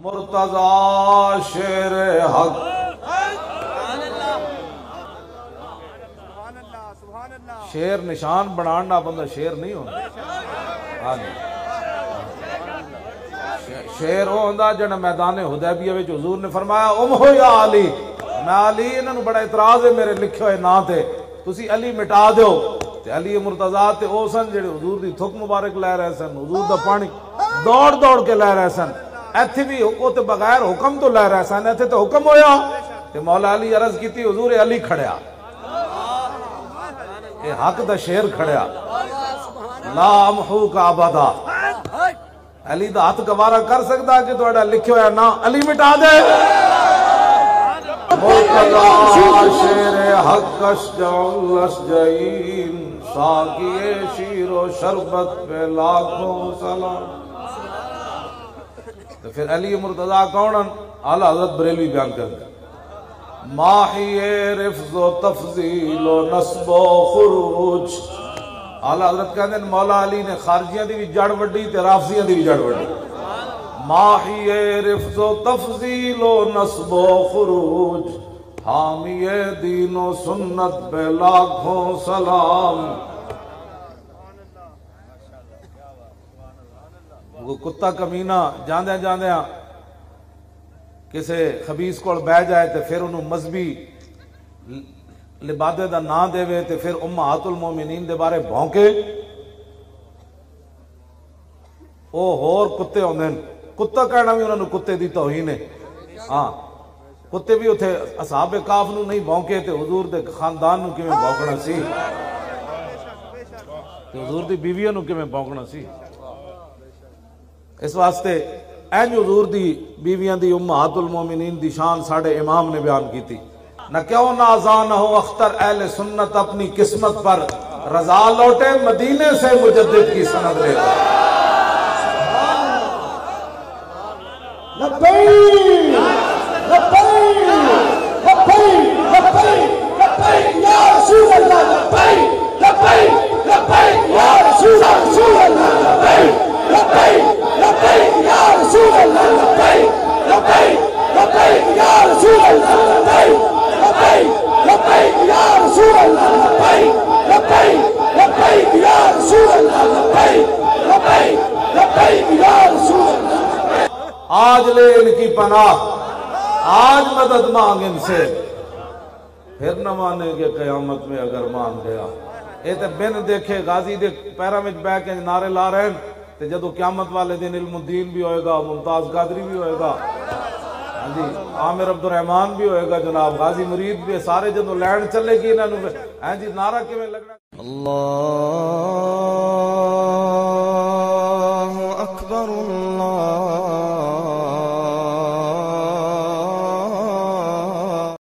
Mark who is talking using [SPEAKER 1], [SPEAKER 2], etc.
[SPEAKER 1] مرتضی شیر حق شیر نشان بنانا بندہ شیر نہیں ہوتا شیر وہ ہوتا جنہا میدان حدیبیہ وچ حضور نے فرمایا ہو یا علی میں علی انہوں بڑا اعتراض ہے میرے لکھے ہوئے نا تھے تسی علی مٹا دیو تے علی مرتضی تے او سن جڑے حضور دی تھک مبارک لے رہے سن حضور دا پانی دوڑ دوڑ کے لے رہے سن ایتھے بھی وہ تے بغیر حکم تو لے رہے سن ایتھے تو حکم ہویا تے مولا علی عرض کیتی حضور علی کھڑیا اے حق دا شیر کھڑیا لا امحو کا ابدا علی دا ہاتھ گوارا کر سکتا کہ تو ایڈا لکھے ہویا نا علی مٹا دے مرتضی شیر حق اشجع الاشجعین ساقی شیر و شربت پہ لاکھوں سلام تو پھر علی مرتضی کونن اعلیٰ حضرت بریلوی بیان کرتے ماہی رفض و تفضیل و نصب و خروج اعلیٰ حضرت کہتے ہیں مولا علی نے خارجیاں دی بھی جڑ وڈی تے رافضیاں دی بھی جڑ وڈی ماہی رفض و تفضیل و نصب و خروج حامی دین و سنت پہ لاکھوں سلام وہ کتا کمینہ جاندیاں جاندیاں کسے خبیث کو بہ جائے تے پھر انہوں مذہبی لبادے دا نا دے وے تے پھر امہات المومنین دے بارے بھونکے او ہور کتے ہوندے کتا کہنا بھی انہوں نے کتے دی توہین ہے ہاں کتے بھی اتھے اصحاب کاف نو نہیں بھونکے تے حضور دے خاندان نو کیویں بھونکنا سی تے حضور دی بیویاں نو کیویں بھونکنا سی اس واسطے این حضور دی بیویاں دی امہات المومنین دی شان ساڑھے امام نے بیان کی تھی نہ کیوں نازان ہو اختر اہل سنت اپنی قسمت پر رضا لوٹے مدینے سے مجدد کی سند لے
[SPEAKER 2] لبیک لبیک لبیک لبیک لبیک یا رسول اللہ لبیک لبیک لبیک یا رسول اللہ لبیک لبیک لبیک یا رسول اللہ لبیک لبیک لبیک یا رسول اللہ لبیک لبیک لبیک یا رسول اللہ لبیک لبیک لبیک یا رسول اللہ لبیک لبیک لبیک یا رسول اللہ
[SPEAKER 1] آج لے ان کی پناہ آج مدد مانگ ان سے پھر نہ مانے گے قیامت میں اگر مان گیا اے تے بن دیکھے غازی دے پیرا میں بہ کے نعرے لا رہے ہیں تے جدو قیامت والے دن علم الدین بھی ہوئے گا ممتاز قادری بھی ہوئے گا جی عامر عبد الرحمن بھی ہوئے گا جناب غازی مرید بھی سارے جدو لینڈ چلے گی انہوں نے جی نعرہ کیویں لگنا اللہ